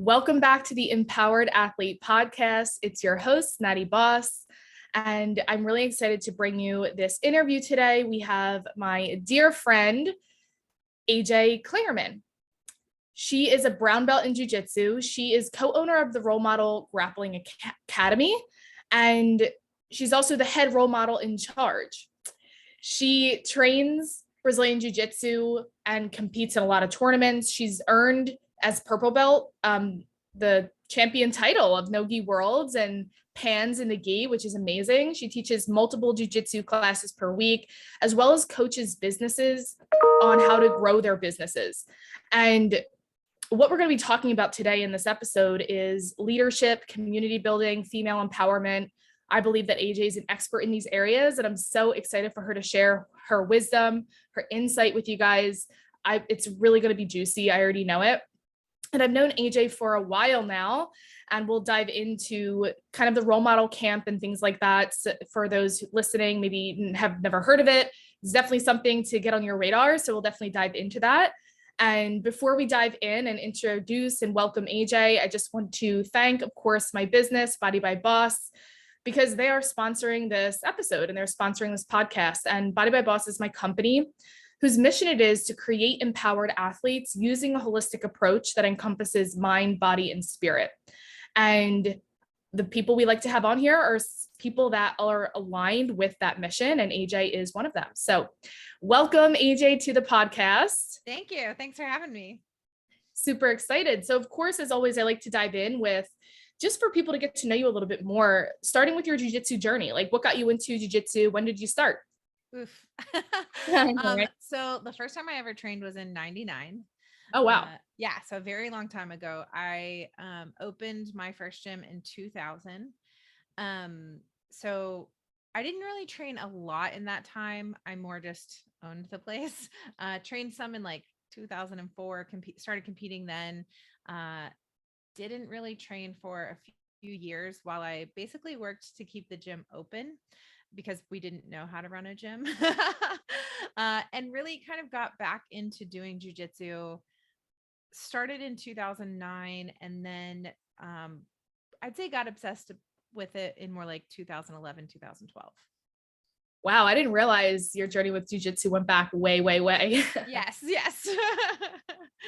Welcome back to the Empowered Athlete Podcast. It's your host, Natty Boss, and I'm really excited to bring you this interview today. We have my dear friend, AJ Clingerman. She is a brown belt in jiu-jitsu. She is co-owner of the Roll Model Grappling Academy, and she's also the head role model in charge. She trains Brazilian Jiu-Jitsu and competes in a lot of tournaments. She's earned as purple belt the champion title of Nogi Worlds and Pans in the Gi, which is amazing. She teaches multiple jiu-jitsu classes per week, as well as coaches businesses on how to grow their businesses. And what we're going to be talking about today in this episode is leadership, community building, female empowerment. I believe that AJ is an expert in these areas, and I'm so excited for her to share her wisdom, her insight with you guys. It's really going to be juicy. I already know it. And I've known AJ for a while now, and we'll dive into kind of the role model camp and things like that. So for those listening, maybe have never heard of it, it's definitely something to get on your radar. So we'll definitely dive into that. And before we dive in and introduce and welcome AJ, I just want to thank, of course, my business, Body by Boss, because they are sponsoring this episode and they're sponsoring this podcast. And Body by Boss is my company whose mission it is to create empowered athletes using a holistic approach that encompasses mind, body, and spirit. And the people we like to have on here are people that are aligned with that mission, and AJ is one of them. So welcome, AJ, to the podcast. Thank you. Thanks for having me. Super excited. So of course, as always, I like to dive in with just for people to get to know you a little bit more, starting with your jiu-jitsu journey. Like, what got you into jiu-jitsu? When did you start? Oof. Right. So the first time I ever trained was in 99. Oh, wow. Yeah. So a very long time ago. I opened my first gym in 2000. So I didn't really train a lot in that time. I more just owned the place. Trained some in like 2004, started competing then. Didn't really train for a few years while I basically worked to keep the gym open, because we didn't know how to run a gym. And really kind of got back into doing jiu-jitsu, started in 2009. And then I'd say got obsessed with it in more like 2011, 2012. Wow, I didn't realize your journey with jiu-jitsu went back way, way, way. Yes.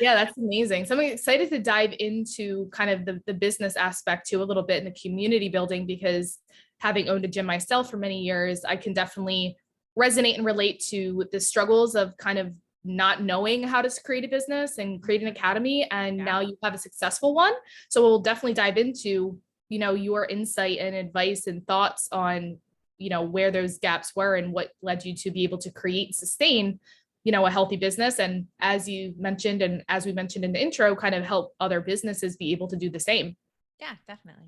Yeah, that's amazing. So I'm excited to dive into kind of the business aspect too a little bit in the community building, because having owned a gym myself for many years, I can definitely resonate and relate to the struggles of kind of not knowing how to create a business and create an academy. And now you have a successful one. So we'll definitely dive into, your insight and advice and thoughts on, where those gaps were and what led you to be able to create and sustain, a healthy business. And as you mentioned, and as we mentioned in the intro, kind of help other businesses be able to do the same. Yeah, definitely.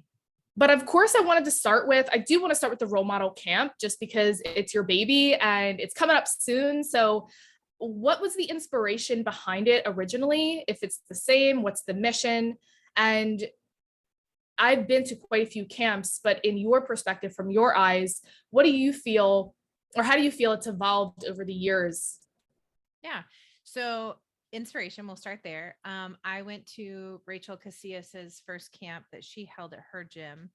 But of course, I do want to start with the Role Model Camp, just because it's your baby and it's coming up soon. So what was the inspiration behind it originally? If it's the same, what's the mission? And I've been to quite a few camps, but in your perspective, from your eyes, what do you feel, or how do you feel it's evolved over the years? Yeah. So inspiration, we'll start there. I went to Rachel Casillas's first camp that she held at her gym.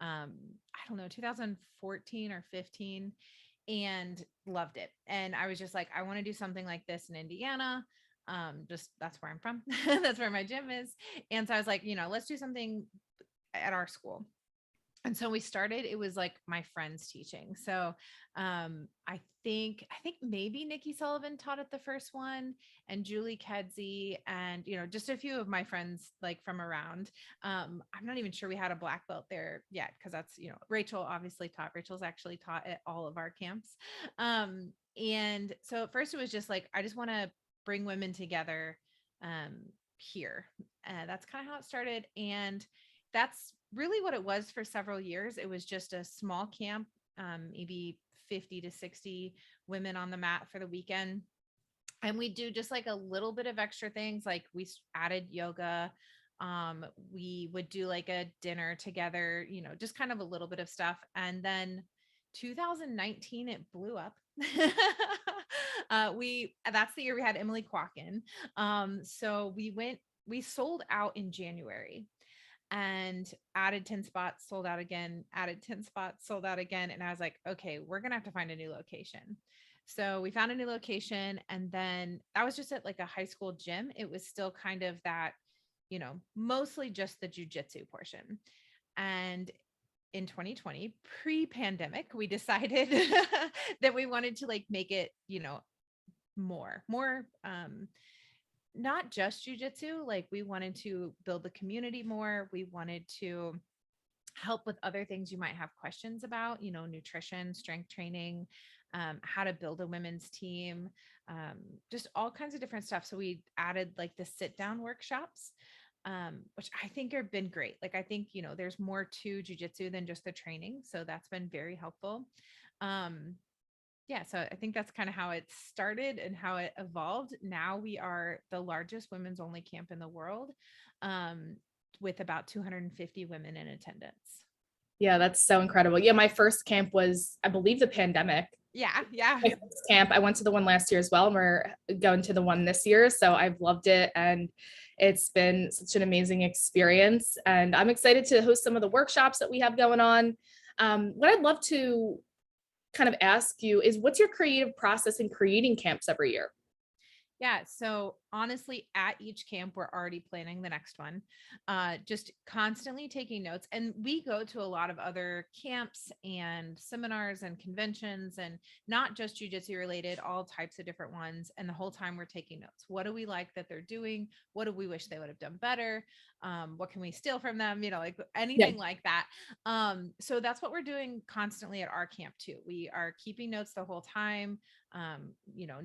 I don't know, 2014 or 15, and loved it. And I was just like, I want to do something like this in Indiana. Just that's where I'm from. That's where my gym is. And so I was like, let's do something at our school. And so we started, it was like my friends teaching. So I think maybe Nikki Sullivan taught at the first one, and Julie Kedzie, and, just a few of my friends like from around. I'm not even sure we had a black belt there yet, because that's, Rachel obviously taught. Rachel's actually taught at all of our camps. And so at first it was just like, I just want to bring women together here. That's kind of how it started. And that's really what it was for several years. It was just a small camp, maybe 50 to 60 women on the mat for the weekend. And we do just like a little bit of extra things. Like we added yoga. We would do like a dinner together, just kind of a little bit of stuff. And then 2019, it blew up. That's the year we had Emily Quacken. So we went we sold out in January and added 10 spots, sold out again, added 10 spots, sold out again. And I was like, okay, we're going to have to find a new location. So we found a new location, and then that was just at like a high school gym. It was still kind of that, mostly just the jiu-jitsu portion. And in 2020, pre-pandemic, we decided that we wanted to like make it, more, not just jiu-jitsu. Like we wanted to build the community more. We wanted to help with other things you might have questions about, nutrition, strength training, how to build a women's team, just all kinds of different stuff. So we added like the sit down workshops, which I think have been great. Like, I think, there's more to jiu-jitsu than just the training. So that's been very helpful. Yeah, so I think that's kind of how it started and how it evolved. Now we are the largest women's only camp in the world, with about 250 women in attendance. Yeah, that's so incredible. Yeah, my first camp was, I believe, the pandemic. Yeah. My first camp. I went to the one last year as well, and we're going to the one this year. So I've loved it, and it's been such an amazing experience. And I'm excited to host some of the workshops that we have going on. What I'd love to kind of ask you is, what's your creative process in creating camps every year? Yeah. So honestly, at each camp, we're already planning the next one, just constantly taking notes. And we go to a lot of other camps and seminars and conventions, and not just jiu-jitsu related, all types of different ones. And the whole time we're taking notes. What do we like that they're doing? What do we wish they would have done better? What can we steal from them? Like anything like that. So that's what we're doing constantly at our camp too. We are keeping notes the whole time.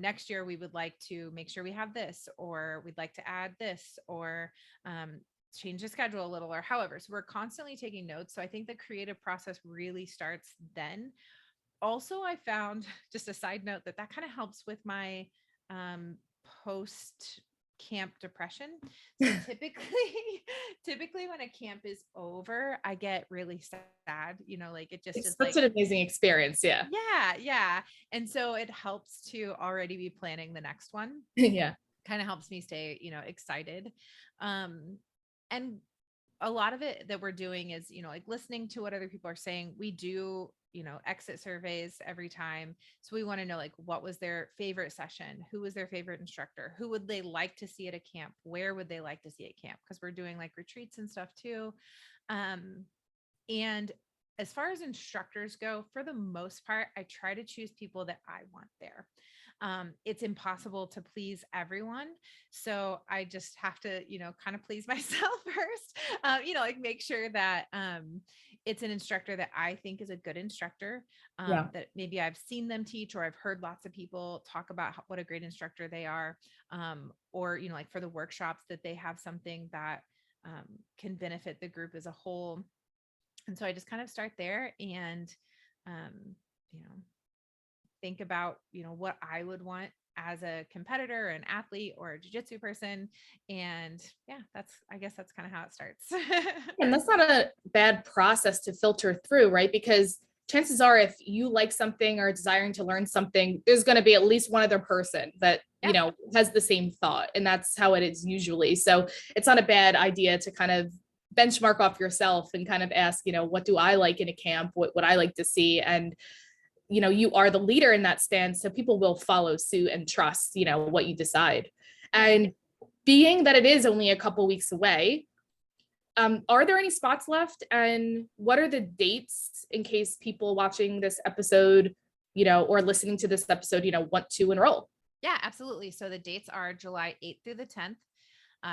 Next year we would like to make sure we have this, or we'd like to add this, or change the schedule a little, or however. So we're constantly taking notes. So I think the creative process really starts then. Also, I found, just a side note, that kind of helps with my post camp depression. So typically when a camp is over, I get really sad, like it just It's is such like an amazing experience. Yeah. Yeah. And so it helps to already be planning the next one. Yeah. Kind of helps me stay, excited. And a lot of it that we're doing is, like listening to what other people are saying. We do, exit surveys every time. So we want to know, like, what was their favorite session? Who was their favorite instructor? Who would they like to see at a camp? Where would they like to see at camp? Because we're doing like retreats and stuff too. And as far as instructors go, for the most part, I try to choose people that I want there. It's impossible to please everyone. So I just have to, kind of please myself first, like make sure that it's an instructor that I think is a good instructor, that maybe I've seen them teach, or I've heard lots of people talk about what a great instructor they are, or, like for the workshops, that they have something that can benefit the group as a whole. And so I just kind of start there and, think about, what I would want as a competitor, an athlete, or a jiu-jitsu person. And yeah, I guess that's kind of how it starts. And that's not a bad process to filter through, right? Because chances are, if you like something or desiring to learn something, there's going to be at least one other person that, has the same thought. And that's how it is usually. So it's not a bad idea to kind of benchmark off yourself and kind of ask, what do I like in a camp? What would I like to see? And, you are the leader in that stance. So people will follow suit and trust, what you decide. And being that it is only a couple weeks away, are there any spots left? And what are the dates in case people watching this episode, or listening to this episode, want to enroll? Yeah, absolutely. So the dates are July 8th through the 10th.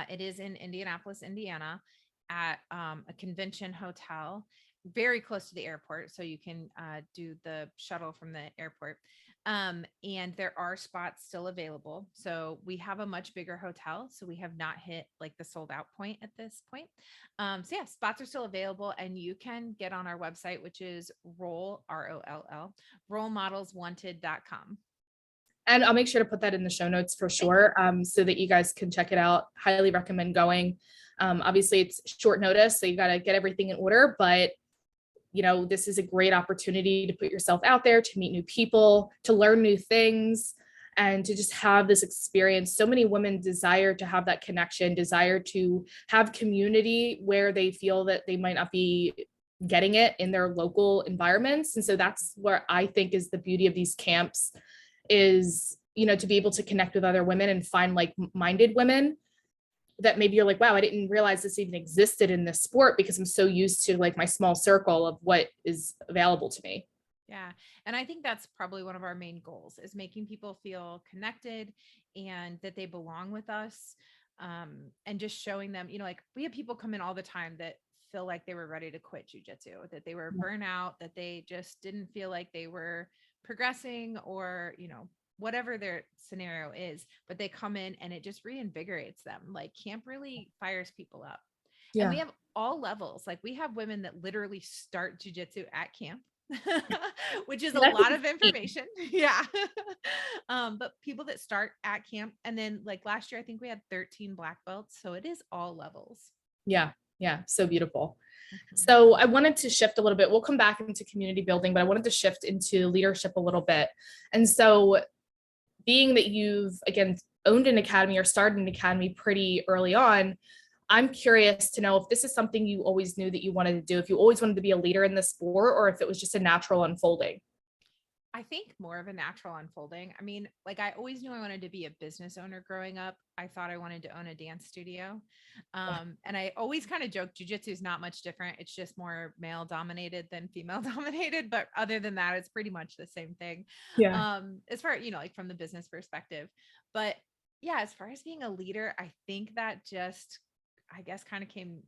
It is in Indianapolis, Indiana, at a convention hotel very close to the airport. So you can do the shuttle from the airport. And there are spots still available. So we have a much bigger hotel. So we have not hit like the sold out point at this point. So yeah, spots are still available, and you can get on our website, which is rollmodelswanted.com. And I'll make sure to put that in the show notes for sure, so that you guys can check it out. Highly recommend going. Obviously, it's short notice, so you got to get everything in order. But, this is a great opportunity to put yourself out there, to meet new people, to learn new things. and to just have this experience. So many women desire to have that connection, desire to have community where they feel that they might not be getting it in their local environments. And so that's where I think is the beauty of these camps is, you know, to be able to connect with other women and find like-minded women that maybe you're like, wow, I didn't realize this even existed in this sport because I'm so used to like my small circle of what is available to me. Yeah. And I think that's probably one of our main goals is making people feel connected and that they belong with us. And just showing them, you know, like we have people come in all the time that feel like they were ready to quit jujitsu, that they were burnout, that they just didn't feel like they were progressing or, you know, whatever their scenario is, but they come in and it just reinvigorates them. Like camp really fires people up. And we Yeah. have all levels. Like we have women that literally start jujitsu at camp, which is a That's lot of insane. information. Yeah. But people that start at camp and then like last year, I think we had 13 black belts. So it is all levels. Yeah. Yeah. So beautiful. Mhm. So I wanted to shift a little bit. We'll come back into community building, but I wanted to shift into leadership a little bit. And so being that you've again owned an academy or started an academy pretty early on, I'm curious to know if this is something you always knew that you wanted to do, if you always wanted to be a leader in the sport, or if it was just a natural unfolding. I think more of a natural unfolding. I mean, like I always knew I wanted to be a business owner growing up. I thought I wanted to own a dance studio. And I always kind of joke jujitsu is not much different. It's just more male dominated than female dominated. But other than that, it's pretty much the same thing. Yeah. As far, you know, like from the business perspective. But yeah, as far as being a leader, I think that just, I guess, kind of came,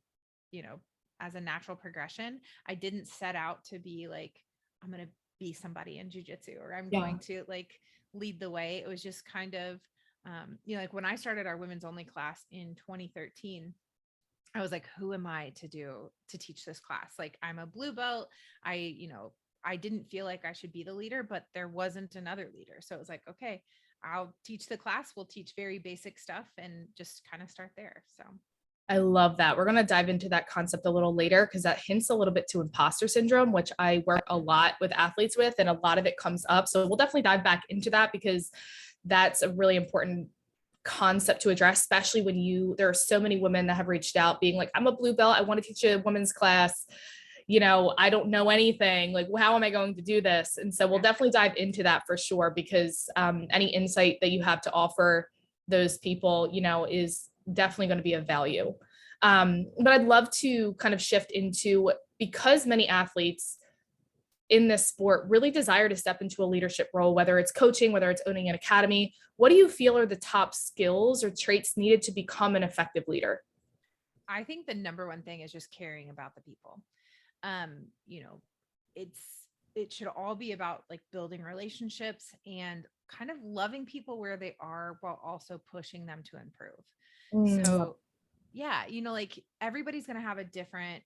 you know, as a natural progression. I didn't set out to be like, I'm going to be somebody in jujitsu or I'm Yeah. going to like lead the way. It was just kind of, you know, like when I started our women's only class in 2013, I was like, who am I to teach this class? Like I'm a blue belt. You know, I didn't feel like I should be the leader, but there wasn't another leader. So it was like, okay, I'll teach the class. We'll teach very basic stuff and just kind of start there. So I love that. We're going to dive into that concept a little later because that hints a little bit to imposter syndrome, which I work a lot with athletes with, and a lot of it comes up. So we'll definitely dive back into that because that's a really important concept to address, especially when there are so many women that have reached out being like, I'm a blue belt. I want to teach a women's class. You know, I don't know anything. Like, how am I going to do this? And so we'll definitely dive into that for sure, because any insight that you have to offer those people, you know, is definitely going to be of value. But I'd love to kind of shift into, because many athletes in this sport really desire to step into a leadership role, whether it's coaching, whether it's owning an academy. What do you feel are the top skills or traits needed to become an effective leader? I think the number one thing is just caring about the people. You know, it's it should all be about like building relationships and kind of loving people where they are while also pushing them to improve. Love. So yeah, you know, like everybody's going to have a different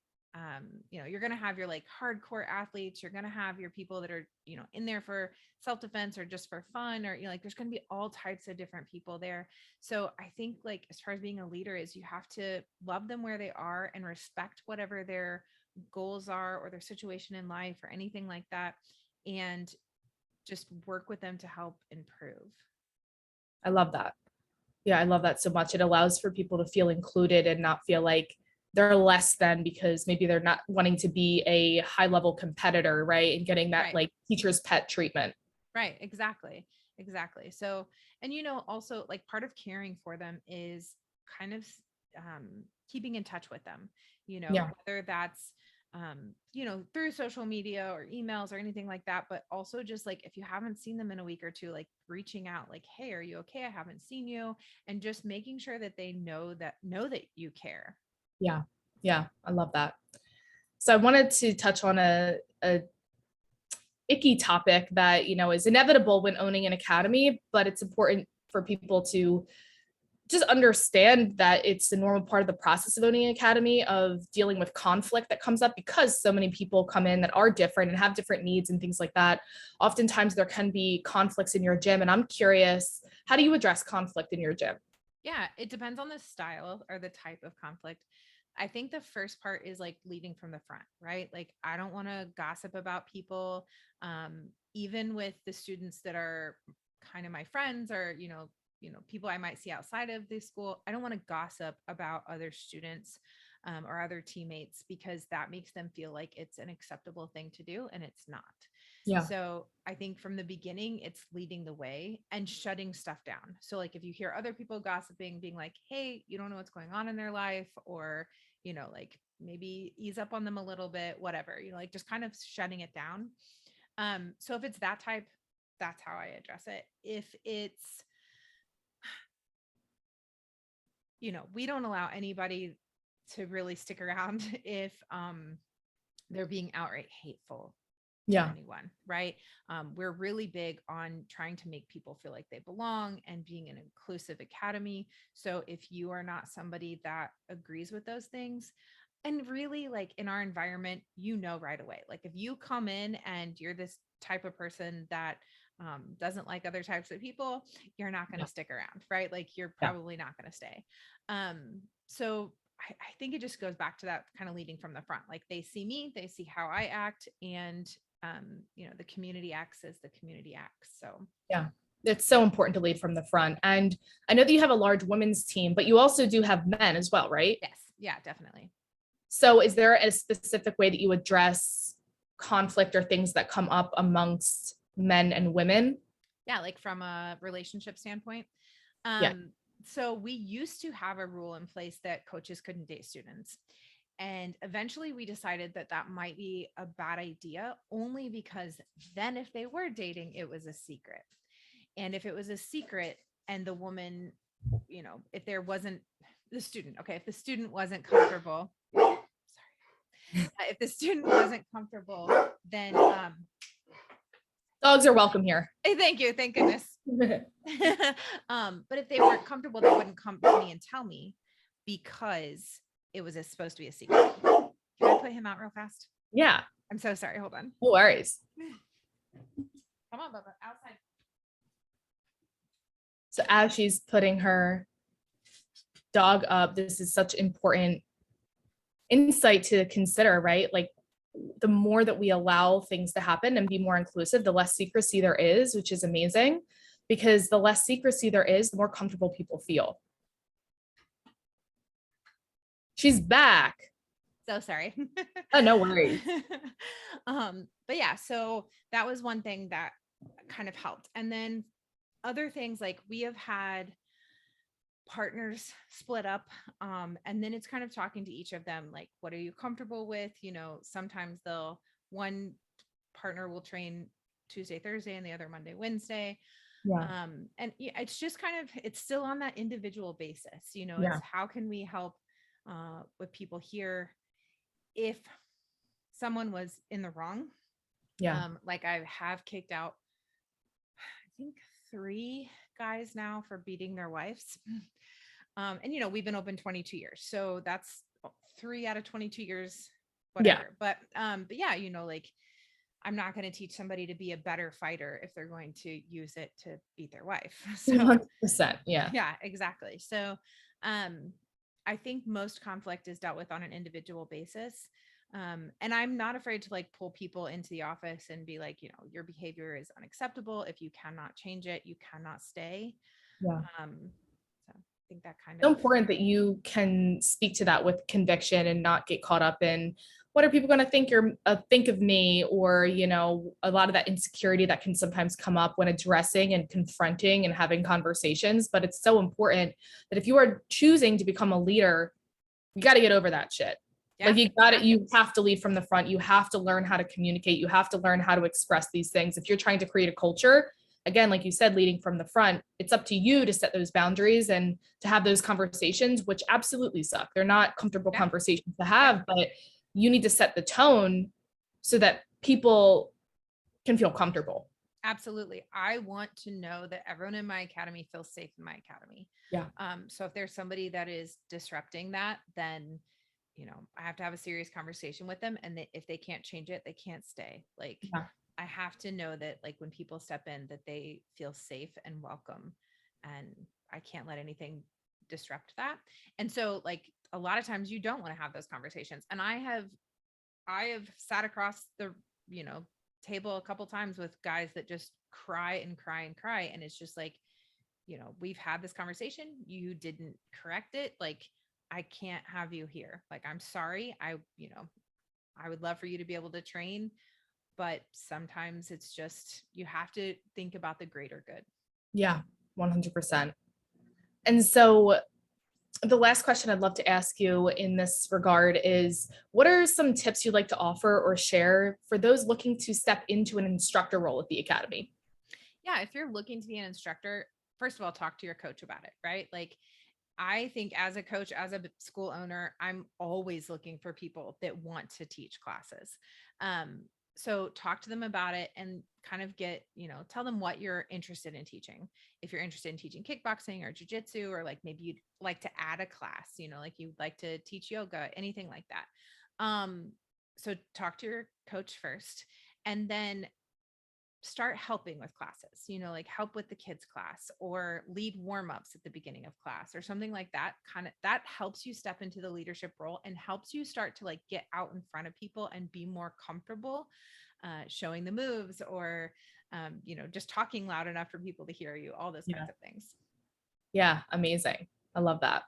you know, you're going to have your like hardcore athletes, you're going to have your people that are, you know, in there for self-defense or just for fun, or you know, like there's going to be all types of different people there. So I think like as far as being a leader is you have to love them where they are and respect whatever their goals are or their situation in life or anything like that, and just work with them to help improve. I love that. Yeah, I love that so much. It allows for people to feel included and not feel like they're less than because maybe they're not wanting to be a high level competitor, right? And getting that Right. like teacher's pet treatment. Right, exactly. Exactly. So, and you know, also like part of caring for them is kind of keeping in touch with them, you know, Yeah. whether that's, you know, through social media or emails or anything like that, but also just like if you haven't seen them in a week or two, like reaching out, like, hey, are you okay? I haven't seen you. And just making sure that they know that you care. Yeah. Yeah. I love that. So I wanted to touch on a icky topic that, you know, is inevitable when owning an academy, but it's important for people to just understand that it's the normal part of the process of owning an academy, of dealing with conflict that comes up because so many people come in that are different and have different needs and things like that. Oftentimes there can be conflicts in your gym, and I'm curious, how do you address conflict in your gym? Yeah, it depends on the style or the type of conflict. I think the first part is like leading from the front, right? Like I don't want to gossip about people, even with the students that are kind of my friends or, people I might see outside of the school, I don't want to gossip about other students or other teammates because that makes them feel like it's an acceptable thing to do, and it's not. Yeah. So I think from the beginning, it's leading the way and shutting stuff down. So like if you hear other people gossiping, being like, hey, you don't know what's going on in their life, or, like maybe ease up on them a little bit, whatever, like just kind of shutting it down. So if it's that type, that's how I address it. If it's, we don't allow anybody to really stick around if they're being outright hateful to anyone, right? We're really big on trying to make people feel like they belong and being an inclusive academy. So if you are not somebody that agrees with those things, and really like in our environment, right away, like if you come in and you're this type of person that doesn't like other types of people, you're not going to stick around, right? Like you're probably not going to stay. So I think it just goes back to that kind of leading from the front. Like they see me, they see how I act, and the community acts as the community acts. So yeah, it's so important to lead from the front. And I know that you have a large women's team, but you also do have men as well, right? yes, yeah, definitely. So is there a specific way that you address conflict or things that come up amongst men and women? Yeah, like from a relationship standpoint. Yeah. So we used to have a rule in place that coaches couldn't date students. And eventually we decided that that might be a bad idea, only because then if they were dating, it was a secret. And if it was a secret and the woman, if there wasn't the student, okay, if the student wasn't comfortable, sorry, if the student wasn't comfortable, then Dogs are welcome here. hey, thank you, thank goodness. But if they weren't comfortable, they wouldn't come to me and tell me because it was supposed to be a secret. Can I put him out real fast? Yeah. I'm so sorry. Hold on. No worries. Come on, Bubba, outside. So as she's putting her dog up, this is such important insight to consider, right? Like the more that we allow things to happen and be more inclusive, the less secrecy there is, which is amazing, because the less secrecy there is, the more comfortable people feel. She's back. So sorry. Oh, no worries. But yeah, so that was one thing that kind of helped. And then other things, like we have had partners split up, and then it's kind of talking to each of them, like, what are you comfortable with? Sometimes one partner will train Tuesday, Thursday, and the other Monday, Wednesday. Yeah. And it's just kind of, it's still on that individual basis, Yeah. it's how can we help with people here if someone was in the wrong. Yeah. Like I have kicked out, I think 3 guys now for beating their wives. And we've been open 22 years. So that's 3 out of 22 years, whatever. Yeah. But yeah, like I'm not going to teach somebody to be a better fighter if they're going to use it to beat their wife. So 100%. Yeah. yeah, exactly. So I think most conflict is dealt with on an individual basis. And I'm not afraid to like pull people into the office and be like, your behavior is unacceptable. If you cannot change it, you cannot stay. Yeah. So I think that kind So of important that you can speak to that with conviction and not get caught up in what are people going to think of me, or a lot of that insecurity that can sometimes come up when addressing and confronting and having conversations. But it's so important that if you are choosing to become a leader, you got to get over that shit. Yeah, like you have to lead from the front. You have to learn how to communicate. You have to learn how to express these things. If you're trying to create a culture, again, like you said, leading from the front, it's up to you to set those boundaries and to have those conversations, which absolutely suck. They're not comfortable conversations to have, but you need to set the tone so that people can feel comfortable. Absolutely. I want to know that everyone in my academy feels safe in my academy. Yeah. So if there's somebody that is disrupting that, then, I have to have a serious conversation with them. And if they can't change it, they can't stay. Like, I have to know that like when people step in, that they feel safe and welcome, and I can't let anything disrupt that. And so like a lot of times you don't want to have those conversations. And I have sat across the, table a couple times with guys that just cry and cry and cry. And it's just like, we've had this conversation. You didn't correct it. Like, I can't have you here. Like, I'm sorry. I would love for you to be able to train, but sometimes it's just, you have to think about the greater good. Yeah, 100%. And so the last question I'd love to ask you in this regard is, what are some tips you'd like to offer or share for those looking to step into an instructor role at the academy? Yeah. If you're looking to be an instructor, first of all, talk to your coach about it, right? Like, I think as a coach, as a school owner, I'm always looking for people that want to teach classes. So talk to them about it and kind of tell them what you're interested in teaching. If you're interested in teaching kickboxing or jujitsu, or like maybe you'd like to add a class, like you'd like to teach yoga, anything like that. So talk to your coach first, and then start helping with classes, like help with the kids class or lead warm-ups at the beginning of class or something like that. Kind of that helps you step into the leadership role and helps you start to like get out in front of people and be more comfortable showing the moves, or just talking loud enough for people to hear you, all those kinds of things. Yeah, amazing. I love that.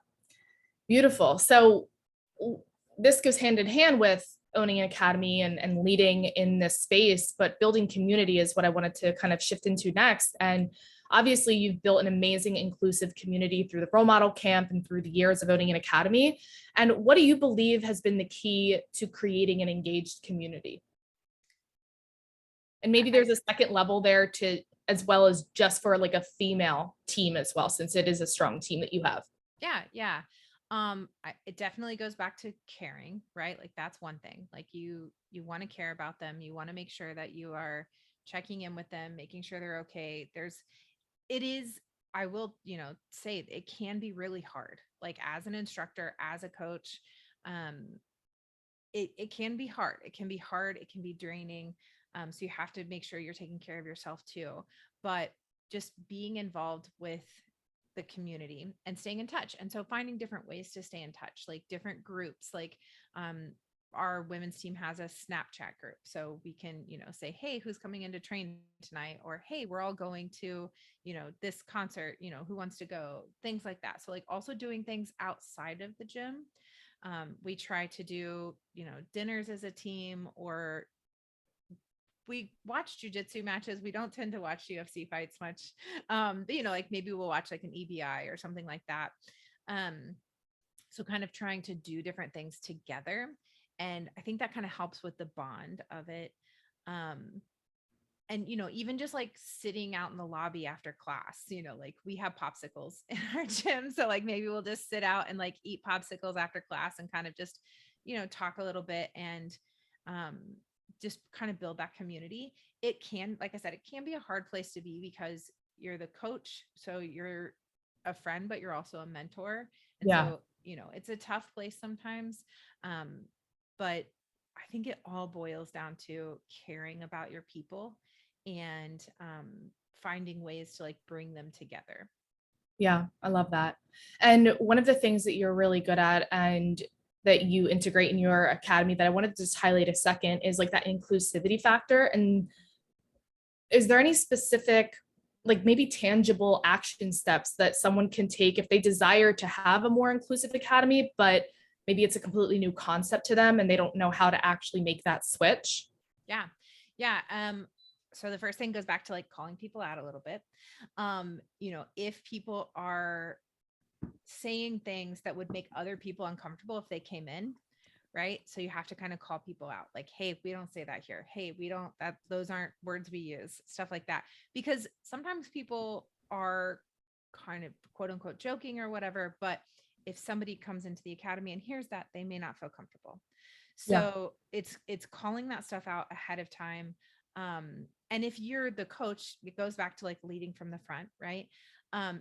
Beautiful. So this goes hand in hand with owning an academy and leading in this space, but building community is what I wanted to kind of shift into next. And obviously you've built an amazing inclusive community through the Roll Model Camp and through the years of owning an academy. And what do you believe has been the key to creating an engaged community? And maybe there's a second level there to, as well as just for like a female team as well, since it is a strong team that you have. Yeah. Yeah. It definitely goes back to caring, right? Like, that's one thing. Like, you want to care about them. You want to make sure that you are checking in with them, making sure they're okay. I will, say it can be really hard. Like, as an instructor, as a coach, it can be hard. It can be hard. It can be draining. So you have to make sure you're taking care of yourself too. But just being involved with the community and staying in touch. And so finding different ways to stay in touch, like different groups, like our women's team has a Snapchat group. So we can, say, hey, who's coming in to train tonight? Or, hey, we're all going to, this concert, who wants to go? Things like that. So like also doing things outside of the gym. We try to do, dinners as a team, or we watch jujitsu matches. We don't tend to watch UFC fights much. But, like maybe we'll watch like an EBI or something like that. So kind of trying to do different things together. And I think that kind of helps with the bond of it. And, even just like sitting out in the lobby after class, like we have popsicles in our gym. So like maybe we'll just sit out and like eat popsicles after class and kind of just, talk a little bit and, just kind of build that community. It can, like I said, it can be a hard place to be because you're the coach. So you're a friend, but you're also a mentor. And so, it's a tough place sometimes. But I think it all boils down to caring about your people and finding ways to like bring them together. Yeah, I love that. And one of the things that you're really good at and that you integrate in your academy that I wanted to just highlight a second is like that inclusivity factor. And is there any specific, like maybe tangible action steps that someone can take if they desire to have a more inclusive academy, but maybe it's a completely new concept to them and they don't know how to actually make that switch? Yeah. Yeah. So the first thing goes back to like calling people out a little bit. If people are saying things that would make other people uncomfortable if they came in, right? So you have to kind of call people out, like, hey, we don't say that here. Hey, we don't, those aren't words we use, stuff like that. Because sometimes people are kind of quote unquote joking or whatever, but if somebody comes into the academy and hears that, they may not feel comfortable. So it's calling that stuff out ahead of time. And if you're the coach, it goes back to like leading from the front, right?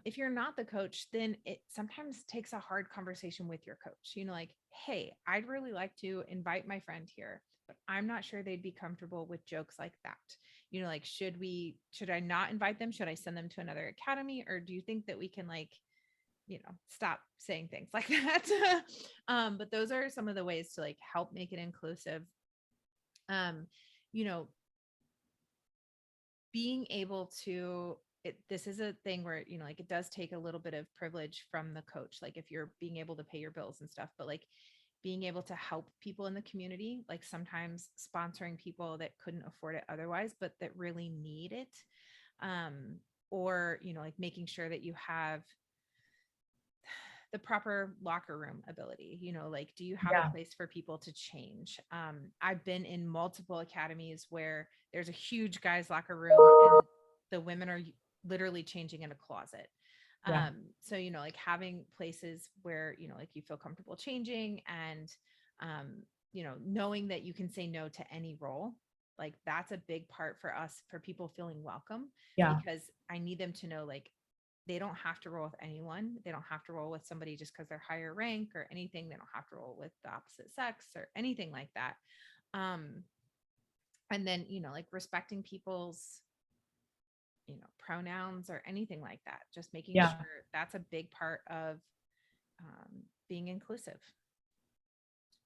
If you're not the coach, then it sometimes takes a hard conversation with your coach, like, hey, I'd really like to invite my friend here, but I'm not sure they'd be comfortable with jokes like that. Like, should I not invite them? Should I send them to another academy? Or do you think that we can like, stop saying things like that? But those are some of the ways to like help make it inclusive. You know, being able to, this is a thing where, you know, like it does take a little bit of privilege from the coach. Like if you're being able to pay your bills and stuff, but like being able to help people in the community, like sometimes sponsoring people that couldn't afford it otherwise, but that really need it. Or, you know, like making sure that you have the proper locker room ability, you know, like, do you have a Yeah. place for people to change? I've been in multiple academies where there's a huge guys locker room and the women are literally changing in a closet. Yeah. So, you know, like having places where, you know, like you feel comfortable changing and, you know, knowing that you can say no to any role, like that's a big part for us, for people feeling welcome, Yeah. because I need them to know, like, they don't have to roll with anyone. They don't have to roll with somebody just because they're higher rank or anything. They don't have to roll with the opposite sex or anything like that. Um, and then, you know, like respecting people's, you know, pronouns or anything like that. Just making Yeah. sure that's a big part of being inclusive.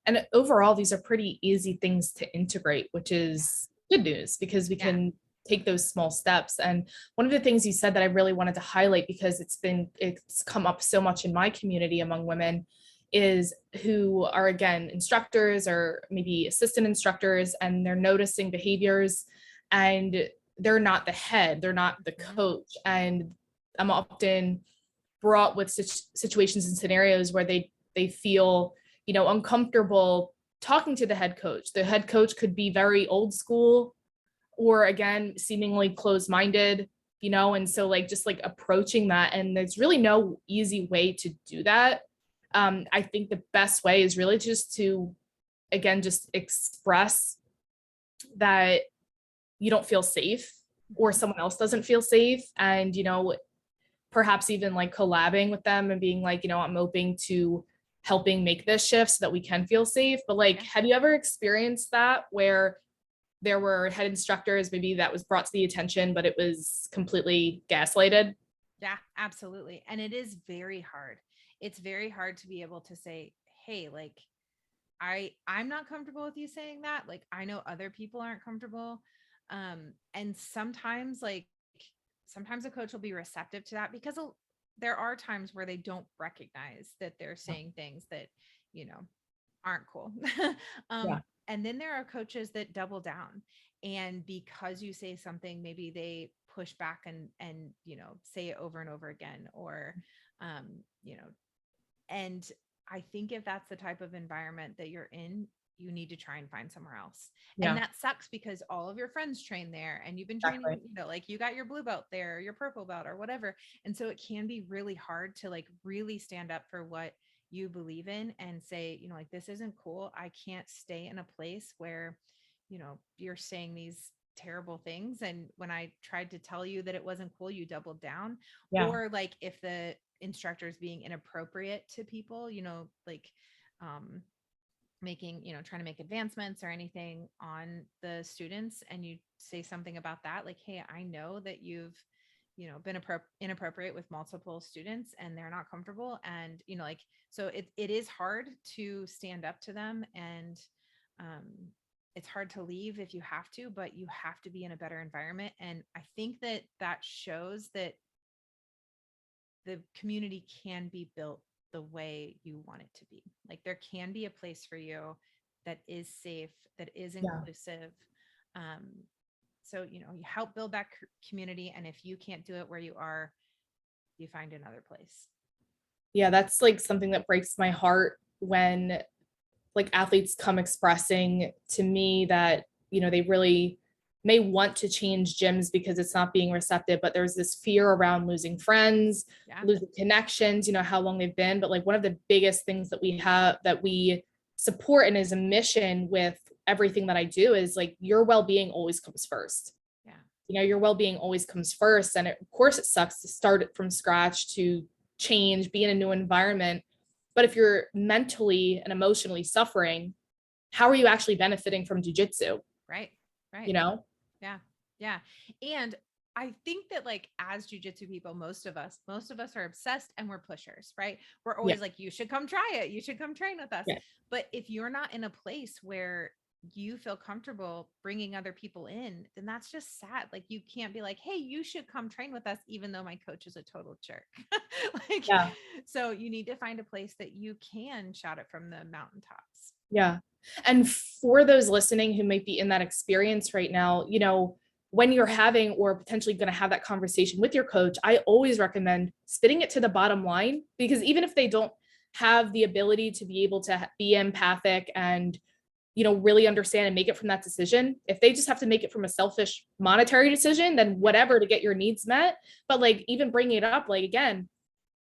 And overall, these are pretty easy things to integrate, which Yeah. is good news because we Yeah. can take those small steps. And one of the things you said that I really wanted to highlight, because it's come up so much in my community among women, is who are, again, instructors or maybe assistant instructors, and they're noticing behaviors and they're not the head, they're not the Mhm. coach. And I'm often brought with situations and scenarios where they feel, you know, uncomfortable talking to the head coach. The head coach could be very old school or, again, seemingly closed-minded, you know, and so like just like approaching that, and there's really no easy way to do that. I think the best way is really just to, again, just express that you don't feel safe or Mhm. someone else doesn't feel safe, and, you know, perhaps even like collabing with them and being like, you know, I'm open to helping make this shift so that we can feel safe. But like, Yeah. have you ever experienced that where there were head instructors, maybe that was brought to the attention, but it was completely gaslighted? Yeah, absolutely. And it is very hard. It's very hard to be able to say, hey, like, I'm not comfortable with you saying that. Like, I know other people aren't comfortable. And sometimes, like, sometimes a coach will be receptive to that because there are times where they don't recognize that they're saying things that, you know, aren't cool. Yeah. And then there are coaches that double down. And because you say something, maybe they push back and, you know, say it over and over again, or, you know, and I think if that's the type of environment that you're in, you need to try and find somewhere else. And Yeah. that sucks because all of your friends train there and you've been Exactly. training, you know, like you got your blue belt there, your purple belt or whatever. And so it can be really hard to like really stand up for what you believe in and say, you know, like this isn't cool. I can't stay in a place where, you know, you're saying these terrible things. And when I tried to tell you that it wasn't cool, you doubled down. Yeah. Or like if the instructors being inappropriate to people, you know, like making, you know, trying to make advancements or anything on the students, and you say something about that, like, hey, I know that you've, you know, been inappropriate with multiple students and they're not comfortable. And, you know, like, so it is hard to stand up to them, and um, it's hard to leave if you have to, but you have to be in a better environment. And I think that that shows that the community can be built the way you want it to be. Like there can be a place for you that is safe, that is Yeah. inclusive. Um, so, you know, you help build that community. And if you can't do it where you are, you find another place. Yeah. That's like something that breaks my heart when like athletes come expressing to me that, you know, they really may want to change gyms because it's not being receptive, but there's this fear around losing friends, Yeah. losing connections, you know, how long they've been. But like one of the biggest things that we have that we support and is a mission with everything that I do is like your well-being always comes first. Yeah. You know, your well-being always comes first. And of course it sucks to start it from scratch, to change, be in a new environment. But if you're mentally and emotionally suffering, how are you actually benefiting from jujitsu? Right. You Right. know? Yeah. Yeah. And I think that like as jujitsu people, most of us are obsessed and we're pushers, right? We're Yeah. always like, you should come try it. You should come train with us. Yeah. But if you're not in a place where you feel comfortable bringing other people in, then that's just sad. Like you can't be like, hey, you should come train with us, even though my coach is a total jerk. Like, Yeah. so you need to find a place that you can shout it from the mountaintops. Yeah. And for those listening who might be in that experience right now, you know, when you're having or potentially going to have that conversation with your coach, I always recommend spitting it to the bottom line, because even if they don't have the ability to be able to be empathic and, you know, really understand and make it from that decision, if they just have to make it from a selfish monetary decision, then whatever, to get your needs met. But like, even bringing it up, like, again,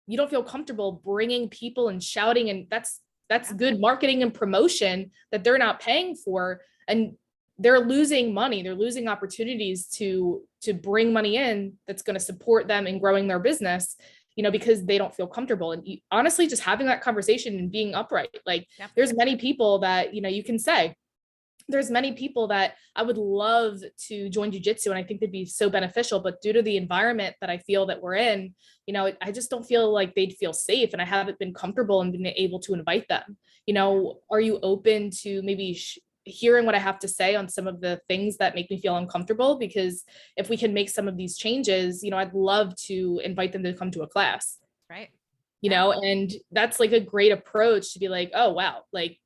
you don't feel comfortable bringing people and shouting, and that's good marketing and promotion that they're not paying for, and they're losing money, they're losing opportunities to bring money in that's going to support them in growing their business, you know, because they don't feel comfortable. And honestly, just having that conversation and being upright, like, there's many people that, you know, you can say, there's many people that I would love to join jiu-jitsu and I think they'd be so beneficial, but due to the environment that I feel that we're in, you know, I just don't feel like they'd feel safe, and I haven't been comfortable and been able to invite them. You know, are you open to maybe hearing what I have to say on some of the things that make me feel uncomfortable? Because if we can make some of these changes, you know, I'd love to invite them to come to a class. Right. You know, and that's like a great approach to be like, oh, wow, like,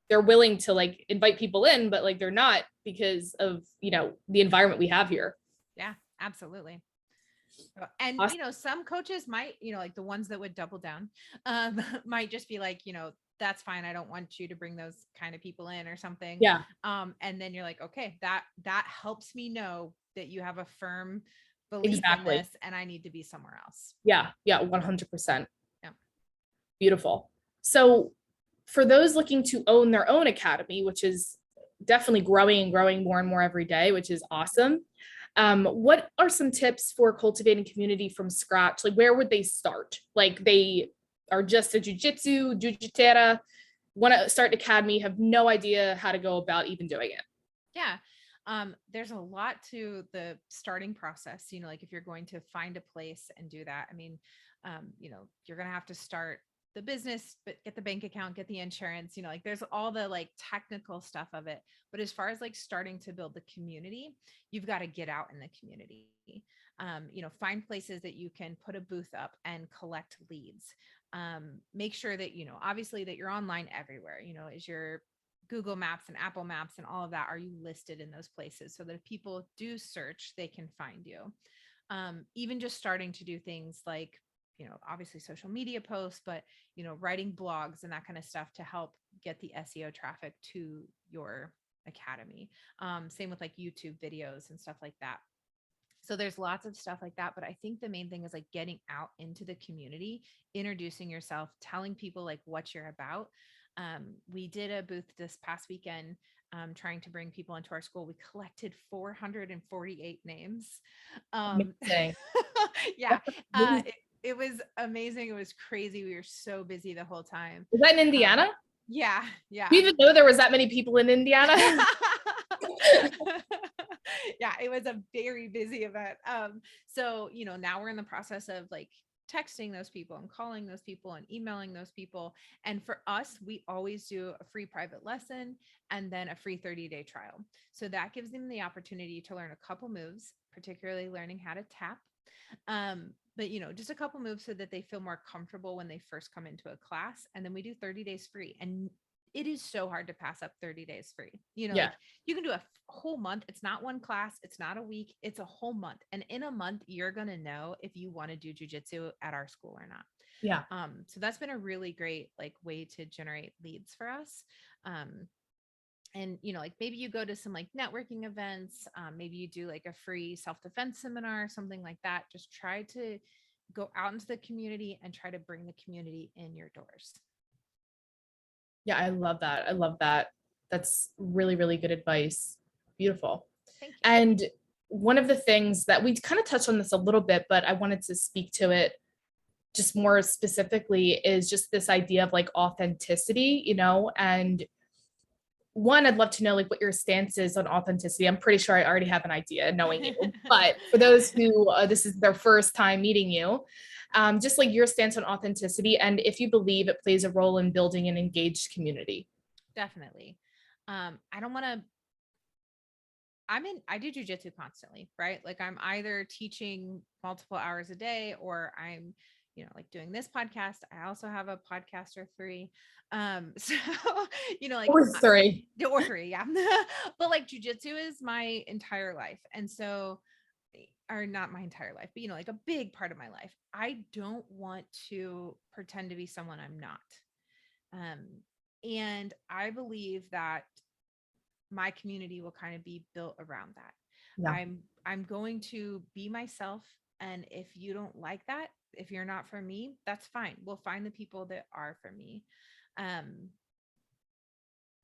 they're willing to like invite people in, but like, they're not, because of, you know, the environment we have here. Yeah, absolutely. And, Awesome. you know, some coaches might, you know, like the ones that would double down, might just be like, you know, that's fine. I don't want you to bring those kind of people in or something. Yeah. And then you're like, okay, that helps me know that you have a firm belief in this and I need to be somewhere else. Yeah. Yeah. 100%. Yeah. Beautiful. So for those looking to own their own academy, which is definitely growing and growing more and more every day, which is awesome. What are some tips for cultivating community from scratch? Like, where would they start? Like, they are just a jiu-jitsu, jiu-jitera, want to start an academy, have no idea how to go about even doing it. Yeah. There's a lot to the starting process, you know, like if you're going to find a place and do that, I mean, you know, you're going to have to start the business, but get the bank account, get the insurance, you know, like there's all the like technical stuff of it. But as far as like starting to build the community, you've got to get out in the community. You know, find places that you can put a booth up and collect leads. Make sure that, you know, obviously that you're online everywhere, you know, is your Google Maps and Apple Maps and all of that, are you listed in those places so that if people do search, they can find you. Even just starting to do things like, you know, obviously social media posts, but, you know, writing blogs and that kind of stuff to help get the SEO traffic to your academy. Same with like YouTube videos and stuff like that. So there's lots of stuff like that. But I think the main thing is like getting out into the community, introducing yourself, telling people like what you're about. We did a booth this past weekend, trying to bring people into our school. We collected 448 names. Yeah. It was amazing. It was crazy. We were so busy the whole time. Was that in Indiana? Yeah. Yeah. Do you even know there was that many people in Indiana? Yeah, it was a very busy event. So, you know, now we're in the process of like texting those people and calling those people and emailing those people. And for us, we always do a free private lesson and then a free 30-day trial. So that gives them the opportunity to learn a couple moves, particularly learning how to tap. But, you know, just a couple moves so that they feel more comfortable when they first come into a class. And then we do 30 days free. And it is so hard to pass up 30 days free. You know, like you can do a whole month. It's not one class. It's not a week. It's a whole month. And in a month, you're going to know if you want to do jiu-jitsu at our school or not. Yeah. So that's been a really great like way to generate leads for us. And, you know, like maybe you go to some like networking events, maybe you do like a free self-defense seminar, something like that. Just try to go out into the community and try to bring the community in your doors. Yeah, I love that. I love that. That's really, really good advice. Beautiful. Thank you. And one of the things that we kind of touched on this a little bit, but I wanted to speak to it just more specifically is just this idea of like authenticity, you know, and one, I'd love to know like what your stance is on authenticity. I'm pretty sure I already have an idea knowing you, but for those who this is their first time meeting you, just like your stance on authenticity and if you believe it plays a role in building an engaged community. Definitely. I don't want to, I do jujitsu constantly, right? Like I'm either teaching multiple hours a day or I'm, like doing this podcast. I also have a podcast or three. So, like Or three. or three. Yeah. But like jujitsu is my entire life. And so, or not my entire life, but like a big part of my life. I don't want to pretend to be someone I'm not. And I believe that my community will kind of be built around that. Yeah. I'm going to be myself. And if you don't like that, if you're not for me, that's fine. We'll find the people that are for me.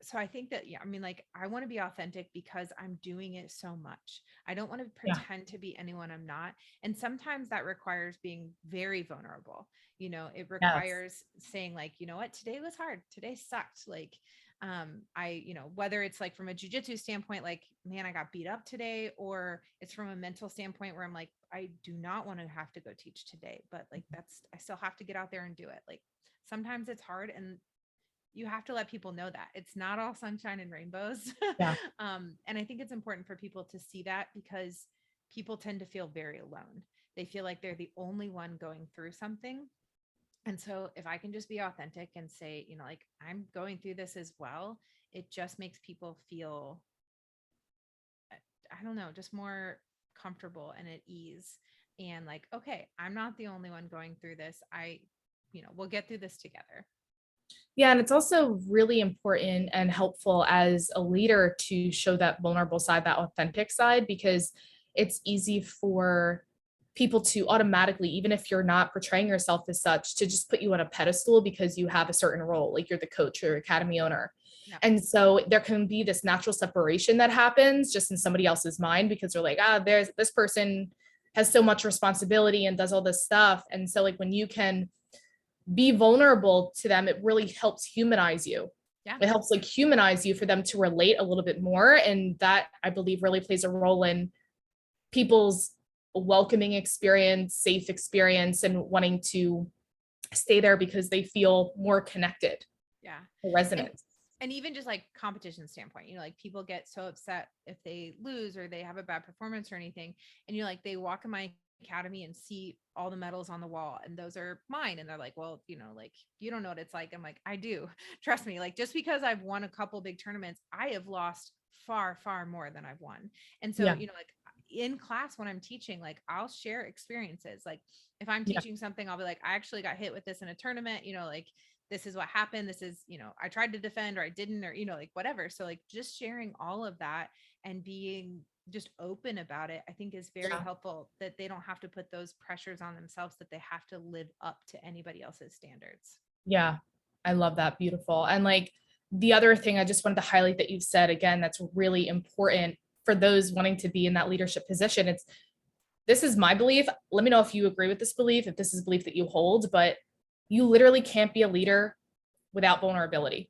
So I think that, yeah, I mean, like, I want to be authentic because I'm doing it so much. I don't want to pretend to be anyone I'm not. And sometimes that requires being very vulnerable. It requires saying like, you know what, today was hard. Today sucked. Like, whether it's like from a jujitsu standpoint, like, man, I got beat up today, or it's from a mental standpoint where I'm like, I do not want to have to go teach today, but like, I still have to get out there and do it. Like, sometimes it's hard, and you have to let people know that it's not all sunshine and rainbows. Yeah. And I think it's important for people to see that, because people tend to feel very alone. They feel like they're the only one going through something. And so if I can just be authentic and say, like, I'm going through this as well, it just makes people feel, I don't know, just more comfortable and at ease. And like, okay, I'm not the only one going through this. We'll get through this together. Yeah. And it's also really important and helpful as a leader to show that vulnerable side, that authentic side, because it's easy for people to automatically, even if you're not portraying yourself as such, to just put you on a pedestal because you have a certain role, like you're the coach or academy owner. Yeah. And so there can be this natural separation that happens just in somebody else's mind, because they're like, there's this person has so much responsibility and does all this stuff. And so like when you can be vulnerable to them, it really helps humanize you. Yeah. It helps like humanize you for them to relate a little bit more. And that, I believe, really plays a role in people's welcoming experience, safe experience, and wanting to stay there because they feel more connected. Yeah. The resonance. And even just like competition standpoint, like people get so upset if they lose or they have a bad performance or anything. And like, they walk in my academy and see all the medals on the wall, and those are mine. And they're like, well, like, you don't know what it's like. I'm like, I do. Trust me. Like, just because I've won a couple big tournaments, I have lost far, far more than I've won. And so, like in class when I'm teaching, like I'll share experiences. Like if I'm teaching something, I'll be like, I actually got hit with this in a tournament, like this is what happened. This is, I tried to defend or I didn't, or, like whatever. So like just sharing all of that and being just open about it, I think is very helpful, that they don't have to put those pressures on themselves, that they have to live up to anybody else's standards. Yeah. I love that. Beautiful. And like the other thing I just wanted to highlight that you've said again, that's really important for those wanting to be in that leadership position. This is my belief. Let me know if you agree with this belief, if this is a belief that you hold, but you literally can't be a leader without vulnerability.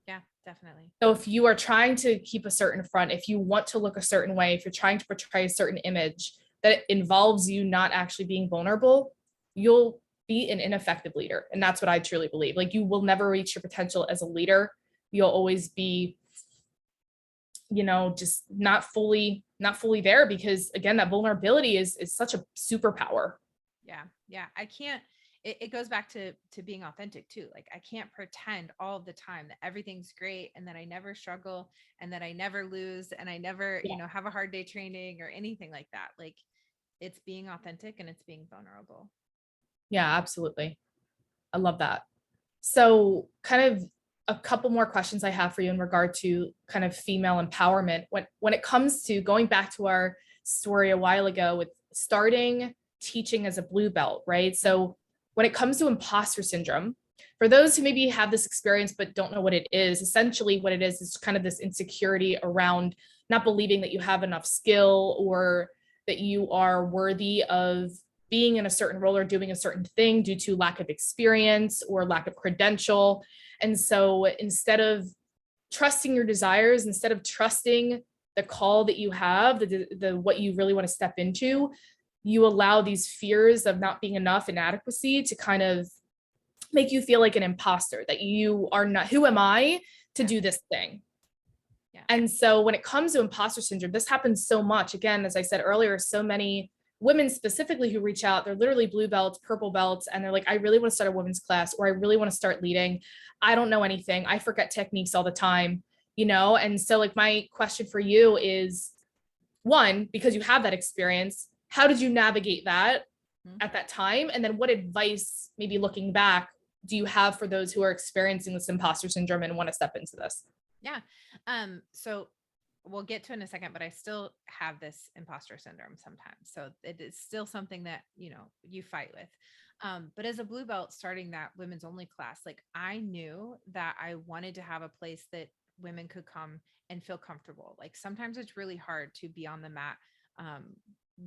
Yeah, definitely. So if you are trying to keep a certain front, if you want to look a certain way, if you're trying to portray a certain image that involves you not actually being vulnerable, you'll be an ineffective leader. And that's what I truly believe. Like, you will never reach your potential as a leader. You'll always be, just not fully there, because again, that vulnerability is such a superpower. Yeah. I can't, it goes back to being authentic too. Like I can't pretend all the time that everything's great and that I never struggle and that I never lose and I never, have a hard day training or anything like that. Like it's being authentic and it's being vulnerable. Yeah, absolutely. I love that. So kind of a couple more questions I have for you in regard to kind of female empowerment. When it comes to going back to our story a while ago with starting teaching as a blue belt, right? So when it comes to imposter syndrome, for those who maybe have this experience but don't know what it is, essentially what it is kind of this insecurity around not believing that you have enough skill or that you are worthy of being in a certain role or doing a certain thing due to lack of experience or lack of credential. And so instead of trusting your desires, instead of trusting the call that you have, the what you really want to step into, you allow these fears of not being enough, inadequacy, to kind of make you feel like an imposter, that you are not, who am I to do this thing? Yeah. And so when it comes to imposter syndrome, this happens so much. Again, as I said earlier, so many women specifically who reach out, they're literally blue belts, purple belts, and they're like, I really want to start a women's class, or I really want to start leading. I don't know anything. I forget techniques all the time, you know? And so like my question for you is, one, because you have that experience, how did you navigate that at that time? And then what advice, maybe looking back, do you have for those who are experiencing this imposter syndrome and want to step into this? Yeah. So we'll get to it in a second, but I still have this imposter syndrome sometimes. So it is still something that, you fight with. But as a blue belt starting that women's only class, like I knew that I wanted to have a place that women could come and feel comfortable. Like sometimes it's really hard to be on the mat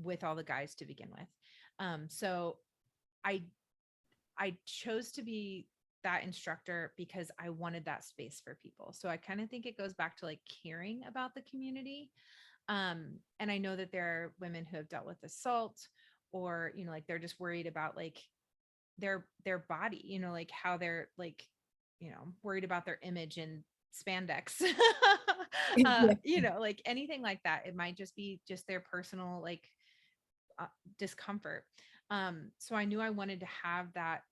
with all the guys to begin with. So I chose to be that instructor because I wanted that space for people. So I kind of think it goes back to like caring about the community. And I know that there are women who have dealt with assault, or, like they're just worried about like their body, like how they're like, worried about their image in spandex, like anything like that. It might just be just their personal like discomfort. So I knew I wanted to have that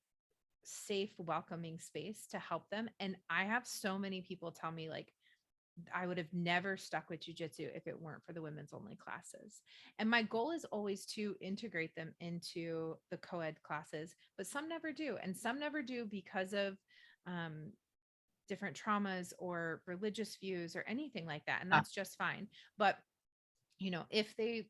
safe, welcoming space to help them. And I have so many people tell me like, I would have never stuck with jujitsu if it weren't for the women's only classes. And my goal is always to integrate them into the co-ed classes, but some never do. And some never do because of different traumas or religious views or anything like that. And that's just fine. But, if they,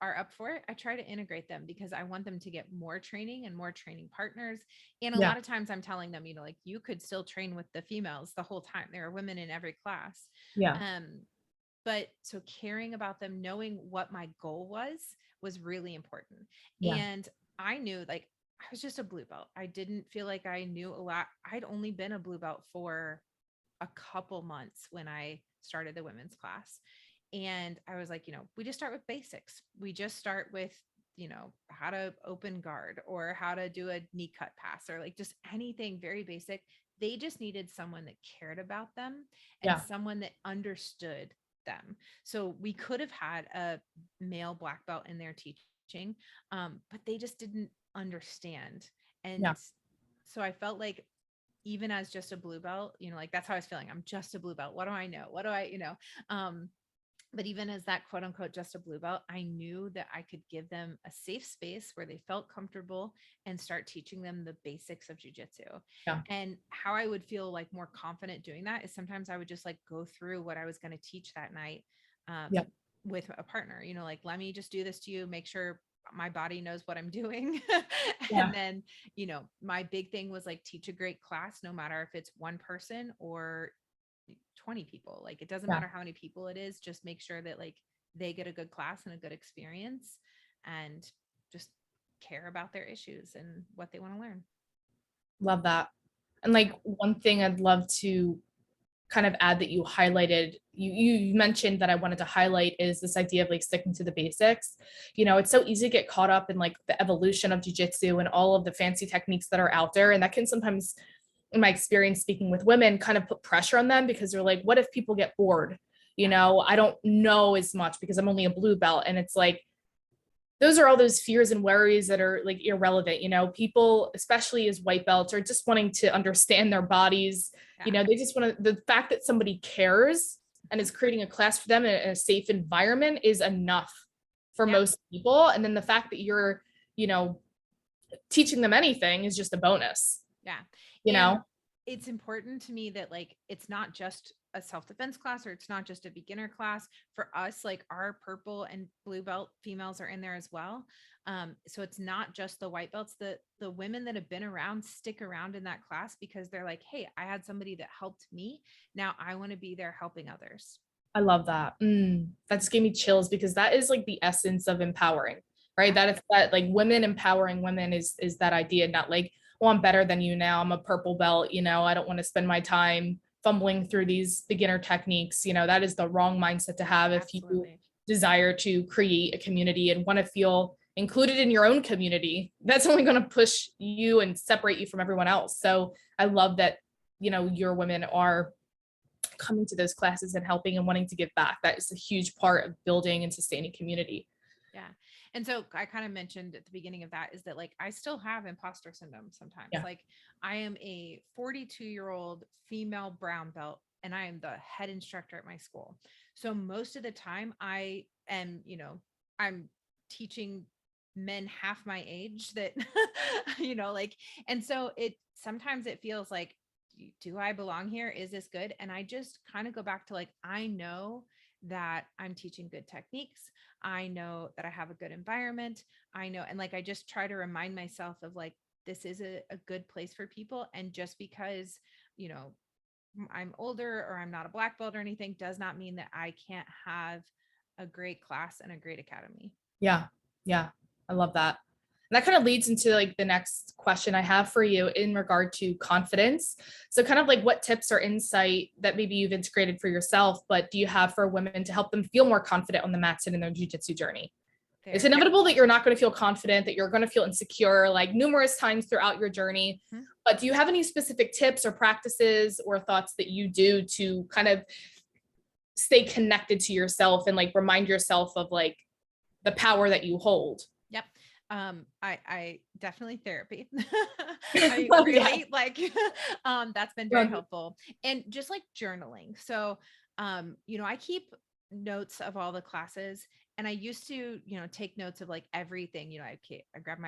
are up for it, I try to integrate them because I want them to get more training and more training partners. And a lot of times I'm telling them, like you could still train with the females the whole time. There are women in every class. But so caring about them, knowing what my goal was really important. And I knew like I was just a blue belt. I didn't feel like I knew a lot. I'd only been a blue belt for a couple months when I started the women's class. And I was like, we just start with basics. We just start with, how to open guard or how to do a knee cut pass or like just anything very basic. They just needed someone that cared about them and someone that understood them. So we could have had a male black belt in there teaching, but they just didn't understand. And so I felt like even as just a blue belt, like that's how I was feeling. I'm just a blue belt. What do I know? What do I, but even as that quote unquote, just a blue belt, I knew that I could give them a safe space where they felt comfortable and start teaching them the basics of jujitsu. And how I would feel like more confident doing that is sometimes I would just like go through what I was going to teach that night with a partner, like, let me just do this to you, make sure my body knows what I'm doing. And then, my big thing was like, teach a great class, no matter if it's one person or 20 people. Like, it doesn't matter how many people it is, just make sure that like they get a good class and a good experience and just care about their issues and what they want to learn. Love that. And like one thing I'd love to kind of add that you highlighted, you mentioned that I wanted to highlight is this idea of like sticking to the basics. It's so easy to get caught up in like the evolution of jiu-jitsu and all of the fancy techniques that are out there. And that can sometimes, in my experience speaking with women, kind of put pressure on them because they're like, what if people get bored? I don't know as much because I'm only a blue belt. And it's like, those are all those fears and worries that are like irrelevant. People, especially as white belts, are just wanting to understand their bodies. They just want to, the fact that somebody cares and is creating a class for them in a safe environment is enough for most people. And then the fact that you're, teaching them anything is just a bonus. It's important to me that like, it's not just a self-defense class or it's not just a beginner class for us. Like our purple and blue belt females are in there as well. So it's not just the white belts. The women that have been around stick around in that class because they're like, hey, I had somebody that helped me. Now I want to be there helping others. I love that. That just gave me chills because that is like the essence of empowering, right? That it's that like women empowering women is that idea, not like, well, I'm better than you now. I'm a purple belt, I don't want to spend my time fumbling through these beginner techniques. That is the wrong mindset to have if you desire to create a community and want to feel included in your own community. That's only going to push you and separate you from everyone else. So I love that, your women are coming to those classes and helping and wanting to give back. That is a huge part of building and sustaining community. Yeah. And so I kind of mentioned at the beginning of that is that like I still have imposter syndrome sometimes. Yeah. Like I am a 42-year-old female brown belt and I am the head instructor at my school. So most of the time I am, I'm teaching men half my age that, like, and so sometimes it feels like, do I belong here? Is this good? And I just kind of go back to like, I know that I'm teaching good techniques. I know that I have a good environment. I know, and like, I just try to remind myself of like, this is a good place for people. And just because, I'm older or I'm not a black belt or anything does not mean that I can't have a great class and a great academy. Yeah. Yeah. I love that. And that kind of leads into like the next question I have for you in regard to confidence. So kind of like what tips or insight that maybe you've integrated for yourself, but do you have for women to help them feel more confident on the mats and in their jiu-jitsu journey? It's inevitable that you're not going to feel confident, that you're going to feel insecure like numerous times throughout your journey. Mm-hmm. But do you have any specific tips or practices or thoughts that you do to kind of stay connected to yourself and like remind yourself of like the power that you hold? Yep. I definitely therapy. I really like, that's been very helpful. And just like journaling. So, I keep notes of all the classes and I used to, take notes of like everything, I grab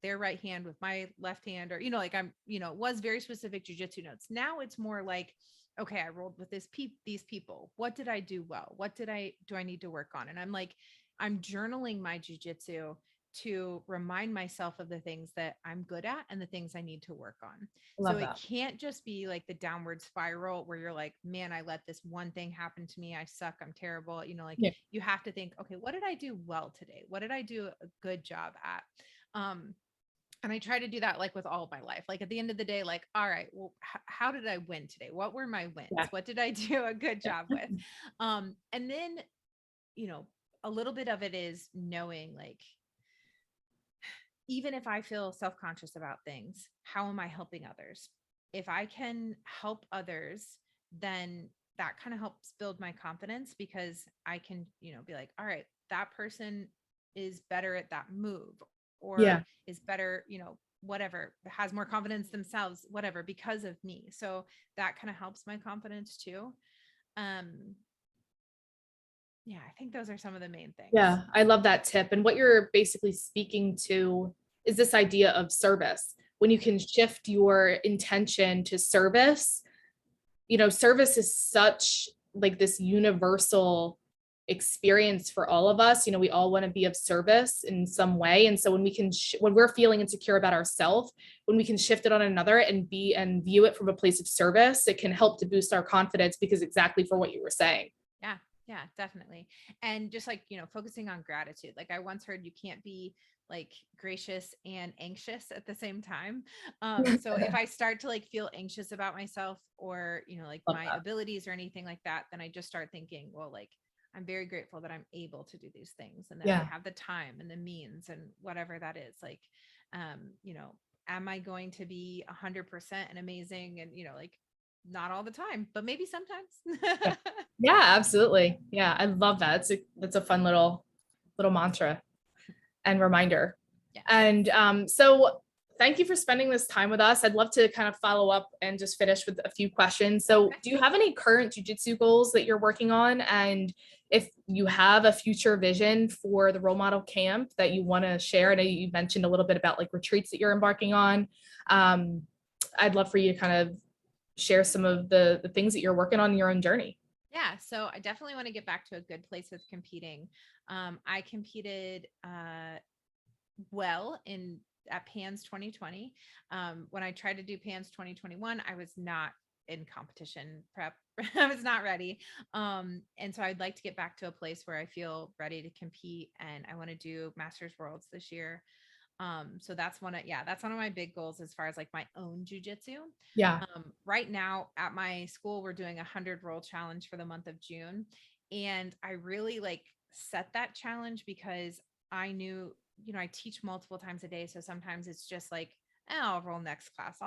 their right hand with my left hand or, like I'm, was very specific jujitsu notes. Now it's more like, okay, I rolled with these people. What did I do well? What do I need to work on? And I'm journaling my jujitsu to remind myself of the things that I'm good at and the things I need to work on. So it can't just be like the downward spiral where you're like, man, I let this one thing happen to me. I suck. I'm terrible. You have to think, okay, what did I do well today? What did I do a good job at? And I try to do that like with all of my life. Like at the end of the day, like, all right, well, how did I win today? What were my wins? Yeah. What did I do a good job with? And then, a little bit of it is knowing like, even if I feel self-conscious about things, how am I helping others? If I can help others, then that kind of helps build my confidence because I can, be like, all right, that person is better at that move or is better, whatever, has more confidence themselves, whatever, because of me. So that kind of helps my confidence too. Yeah, I think those are some of the main things. Yeah, I love that tip. And what you're basically speaking to is this idea of service. When you can shift your intention to service, service is such like this universal experience for all of us. We all want to be of service in some way. And so when we can, when we're feeling insecure about ourselves, when we can shift it on another and view it from a place of service, it can help to boost our confidence because exactly for what you were saying. Yeah, definitely. And just like, focusing on gratitude. Like I once heard you can't be like gracious and anxious at the same time. So if I start to like feel anxious about myself or, like my abilities or anything like that, then I just start thinking, well, like I'm very grateful that I'm able to do these things and that I have the time and the means and whatever that is. Like, am I going to be 100% and amazing and, like not all the time, but maybe sometimes. Yeah, absolutely. Yeah, I love that. That's a fun little mantra and reminder. Yeah. And so thank you for spending this time with us. I'd love to kind of follow up and just finish with a few questions. So do you have any current jiu-jitsu goals that you're working on? And if you have a future vision for the Role Model Camp that you want to share, I know you mentioned a little bit about like retreats that you're embarking on. I'd love for you to kind of share some of the things that you're working on in your own journey. Yeah, so I definitely want to get back to a good place with competing. I competed well at PANS 2020. When I tried to do PANS 2021, I was not in competition prep. I was not ready. And so I'd like to get back to a place where I feel ready to compete, and I want to do Masters Worlds this year. So that's one of my big goals as far as like my own jujitsu. Yeah. Right now at my school, we're doing 100 roll challenge for the month of June. And I really like set that challenge because I knew, I teach multiple times a day. So sometimes it's just like, I'll roll next class.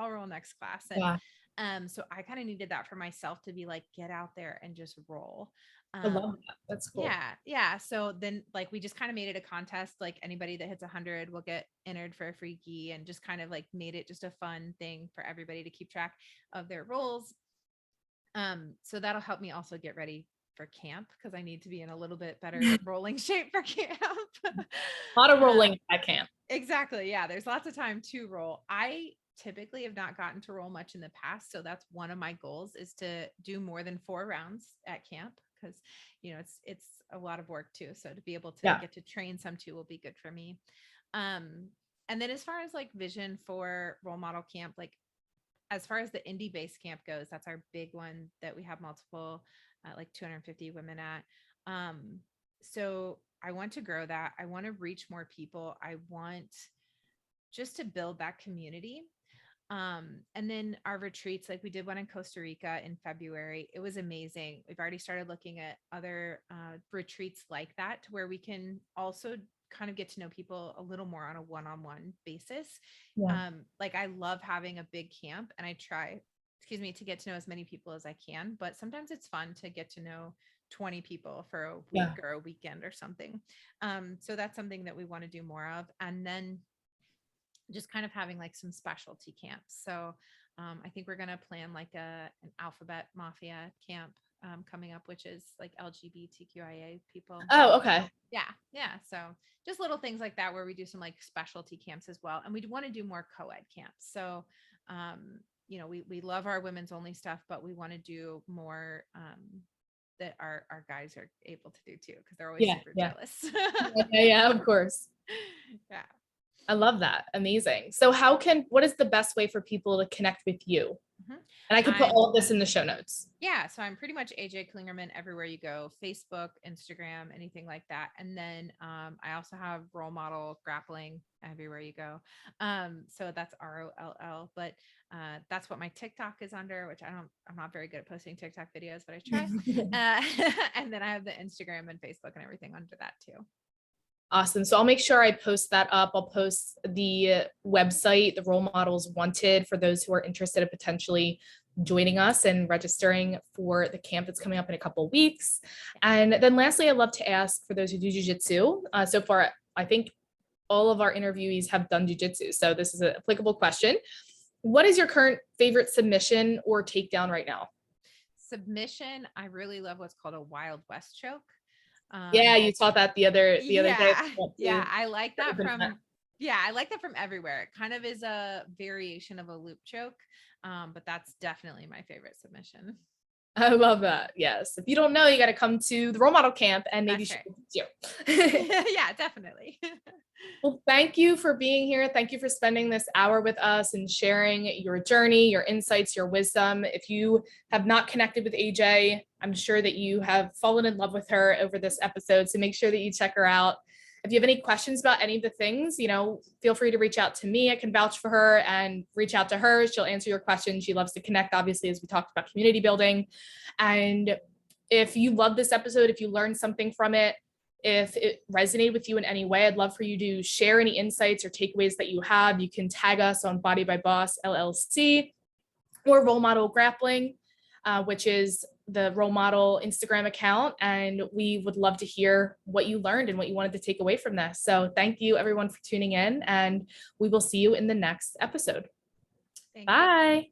And So I kind of needed that for myself to be like, get out there and just roll. I love that. That's cool. Yeah. So then like we just kind of made it a contest. Like anybody that hits 100 will get entered for a free gi, and just kind of like made it just a fun thing for everybody to keep track of their rolls. So that'll help me also get ready for camp, because I need to be in a little bit better rolling shape for camp. A lot of rolling at camp. Exactly. Yeah. There's lots of time to roll. I typically have not gotten to roll much in the past. So that's one of my goals, is to do more than 4 rounds at camp, because, it's a lot of work too. So to be able to get to train some too will be good for me. And then as far as like vision for Role Model Camp, like as far as the indie base camp goes, that's our big one that we have multiple, like 250 women at. So I want to grow that. I want to reach more people. I want just to build that community. And then our retreats, like we did one in Costa Rica in February. It was amazing. We've already started looking at other retreats like that, to where we can also kind of get to know people a little more on a one-on-one basis. Like I love having a big camp, and I try, to get to know as many people as I can, but sometimes it's fun to get to know 20 people for a week or a weekend or something. So that's something that we want to do more of. And then just kind of having like some specialty camps. So I think we're going to plan like an alphabet mafia camp coming up, which is like LGBTQIA people. Oh, okay. Yeah. So just little things like that, where we do some like specialty camps as well. And we want to do more co-ed camps. So, we love our women's only stuff, but we want to do more that our guys are able to do too, because they're always super jealous. Yeah, of course. Yeah. I love that. Amazing. So what is the best way for people to connect with you? And I can put all of this in the show notes. Yeah. So I'm pretty much AJ Clingerman everywhere you go: Facebook, Instagram, anything like that. And then I also have Role Model Grappling everywhere you go. So that's ROLL, but that's what my TikTok is under, which I'm not very good at posting TikTok videos, but I try. And then I have the Instagram and Facebook and everything under that too. Awesome. So I'll make sure I post that up. I'll post the website, the Role Models Wanted, for those who are interested in potentially joining us and registering for the camp that's coming up in a couple of weeks. And then lastly, I'd love to ask, for those who do jiu-jitsu, so far, I think all of our interviewees have done jiu-jitsu, so this is an applicable question. What is your current favorite submission or takedown right now? Submission, I really love what's called a Wild West choke. Yeah, you taught that the other day. Yeah, I like that from everywhere. It kind of is a variation of a loop choke, but that's definitely my favorite submission. I love that. Yes. If you don't know, you got to come to the Role Model Camp and maybe you. Yeah, definitely. Well, thank you for being here. Thank you for spending this hour with us and sharing your journey, your insights, your wisdom. If you have not connected with AJ, I'm sure that you have fallen in love with her over this episode. So make sure that you check her out. If you have any questions about any of the things, feel free to reach out to me. I can vouch for her, and reach out to her. She'll answer your questions. She loves to connect, obviously, as we talked about community building. And if you love this episode, if you learned something from it, if it resonated with you in any way, I'd love for you to share any insights or takeaways that you have. You can tag us on Body by Boss LLC or Role Model Grappling, which is the Role Model Instagram account. And we would love to hear what you learned and what you wanted to take away from this. So thank you everyone for tuning in, and we will see you in the next episode. Bye.